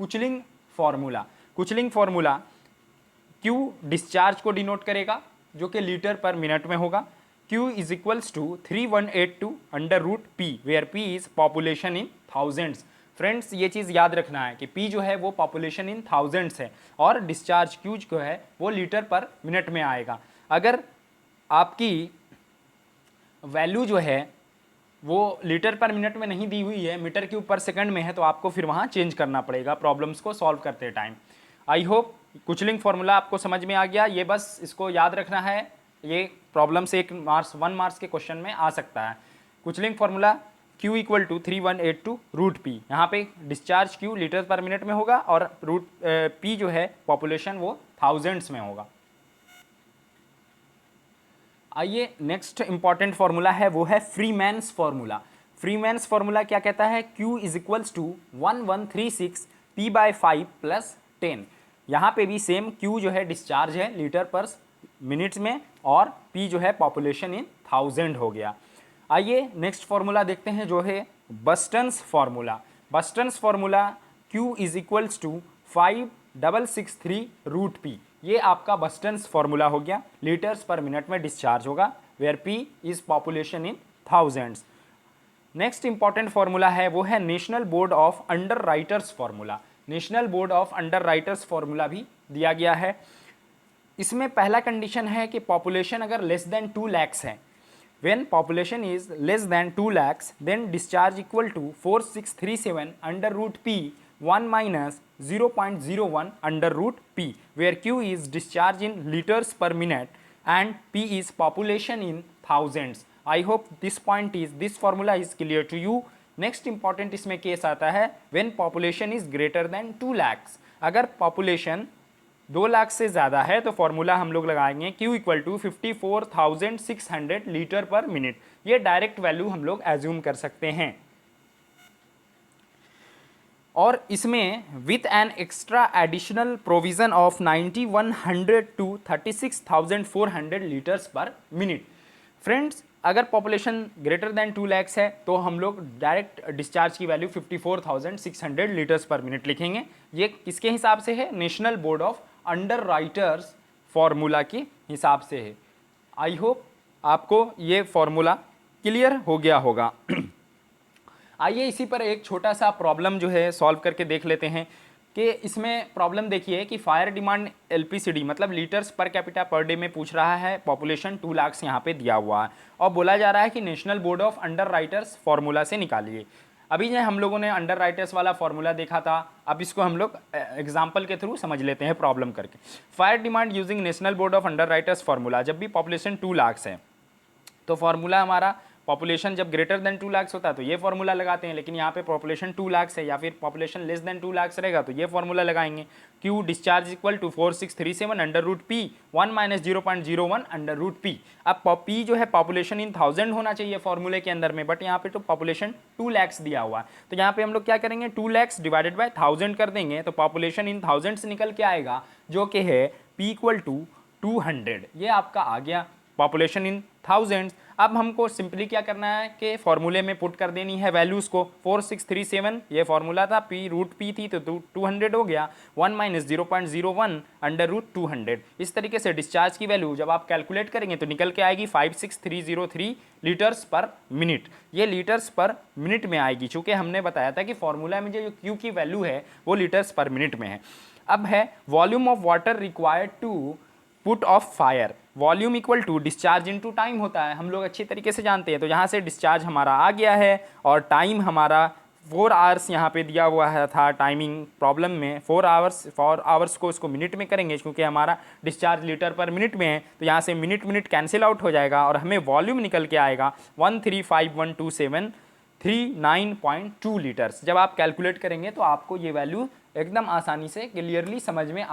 कुचलिंग formula. Kuichling formula Q discharge को denote करेगा जो कि लीटर पर मिनट में होगा। Q is equals to 3182 under root P where P is population in thousands. Friends ये चीज़ याद रखना है कि P जो है वो पॉपुलेशन इन थाउजेंड्स है और डिस्चार्ज Q जो है वो लीटर पर मिनट में आएगा। अगर आपकी वैल्यू जो है वो लीटर पर मिनट में नहीं दी हुई है, मीटर क्यूब पर सेकंड में है, तो आपको फिर वहाँ चेंज करना पड़ेगा प्रॉब्लम्स को सॉल्व करते टाइम। आई होप कुचलिंग फार्मूला आपको समझ में आ गया। ये बस इसको याद रखना है, ये प्रॉब्लम से 1 मार्क्स के क्वेश्चन में आ सकता है। Kuichling formula Q equal to 3182 root P, यहाँ पे डिस्चार्ज Q लीटर पर मिनट में होगा और रूट P जो है पॉपुलेशन वो थाउजेंड्स में होगा। आइए नेक्स्ट इंपॉर्टेंट फार्मूला है वो है फ्रीमैन्स फार्मूला। फ्रीमैन्स फार्मूला क्या कहता है? Q is equals to 1136 P/5 plus 10। यहाँ पे भी सेम Q जो है डिस्चार्ज है लीटर पर मिनट्स में और P जो है पॉपुलेशन इन थाउजेंड हो गया। आइए नेक्स्ट फार्मूला देखते हैं जो है Buston's formula. Buston's formula Q is equals to 5663 root P। ये आपका बस्टन्स फार्मूला हो गया, लीटर्स पर मिनट में डिस्चार्ज होगा where P is population in thousands. Next important formula है वो है national board of underwriters formula. National board of underwriters formula भी दिया गया है। इसमें पहला कंडीशन है कि पॉपुलेशन अगर लेस देन 2 lakhs है, when population is less than 2 lakhs then discharge equal to 4637 under root P 1 minus 0.01 under root P where Q is discharge in liters per minute and P is population in thousands. I hope this formula is clear to you. Next important इसमें case आता है when population is greater than 2 lakhs। अगर population 2 lakh से ज़्यादा है तो formula हम लोग लगाएंगे Q इक्वल टू 54,600 लीटर पर मिनट। ये डायरेक्ट वैल्यू हम लोग एज्यूम कर सकते हैं और इसमें with an extra additional provision of 9100 to 36,400 litres per minute. Friends अगर पॉपुलेशन ग्रेटर देन 2 lakhs है तो हम लोग डायरेक्ट डिस्चार्ज की वैल्यू 54,600 लीटर्स पर मिनट लिखेंगे। ये किसके हिसाब से है? National board of underwriters formula के हिसाब से है। आई होप आपको ये फार्मूला क्लियर हो गया होगा। आइए इसी पर एक छोटा सा प्रॉब्लम जो है सॉल्व करके देख लेते हैं कि इसमें प्रॉब्लम देखिए कि फायर डिमांड LPCD मतलब litres per capita per day में पूछ रहा है, पॉपुलेशन 2 lakhs यहाँ पे दिया हुआ है और बोला जा रहा है कि national board of underwriters formula से निकालिए। अभी जो हम लोगों ने अंडर राइटर्स वाला फार्मूला देखा था, अब इसको हम लोग एग्जाम्पल के थ्रू समझ लेते हैं प्रॉब्लम करके। Fire demand using national board of underwriters formula, जब भी पॉपुलेशन 2 lakhs है तो फार्मूला हमारा पॉपुलेशन जब ग्रेटर देन 2 lakhs होता है तो ये फार्मूला लगाते हैं, लेकिन यहाँ पे पॉपुलेशन 2 lakhs है या फिर पॉपुलेशन लेस देन 2 lakhs रहेगा तो ये फार्मूला लगाएंगे Q discharge equal to 4637 under root P 1 minus 0.01 under root P। अब P जो है पॉपुलेशन इन 1000 होना चाहिए फॉर्मूले के अंदर में, बट यहाँ पे तो पॉपुलेशन 2 lakhs दिया हुआ है तो यहाँ पे हम लोग क्या करेंगे 2 lakhs डिवाइडेड बाय 1000 कर देंगे तो पॉपुलेशन इन 1000 से निकल के आएगा जो कि है P इक्वल टू 200। ये आपका आ गया पॉपुलेशन इन थाउजेंड्स। अब हमको सिंपली क्या करना है कि फॉर्मूले में पुट कर देनी है वैल्यूज़ को। 4637 ये फॉर्मूला था, P रूट P थी तो 200 हो गया, 1 माइनस 0.01 अंडर रूट 200। इस तरीके से डिस्चार्ज की वैल्यू जब आप कैलकुलेट करेंगे तो निकल के आएगी 56303 लीटर्स पर मिनट। ये लीटर्स पर मिनट में आएगी चूँकि हमने बताया था कि फॉर्मूला में जो Q की वैल्यू है वो लीटर्स पर मिनट में है। अब है volume of water required to put off fire. Volume equal to discharge into time होता है, हम लोग अच्छी तरीके से जानते हैं। तो यहाँ से डिस्चार्ज हमारा आ गया है और टाइम हमारा 4 आवर्स यहाँ पे दिया हुआ है था टाइमिंग प्रॉब्लम में। 4 आवर्स को इसको मिनट में करेंगे क्योंकि हमारा डिस्चार्ज लीटर पर मिनट में है तो यहाँ से मिनट कैंसिल आउट हो जाएगा और हमें वॉल्यूम निकल के आएगा 13512739.2 लीटर्स। जब आप कैलकुलेट करेंगे तो आपको ये वैल्यू एकदम आसानी से क्लियरली समझ में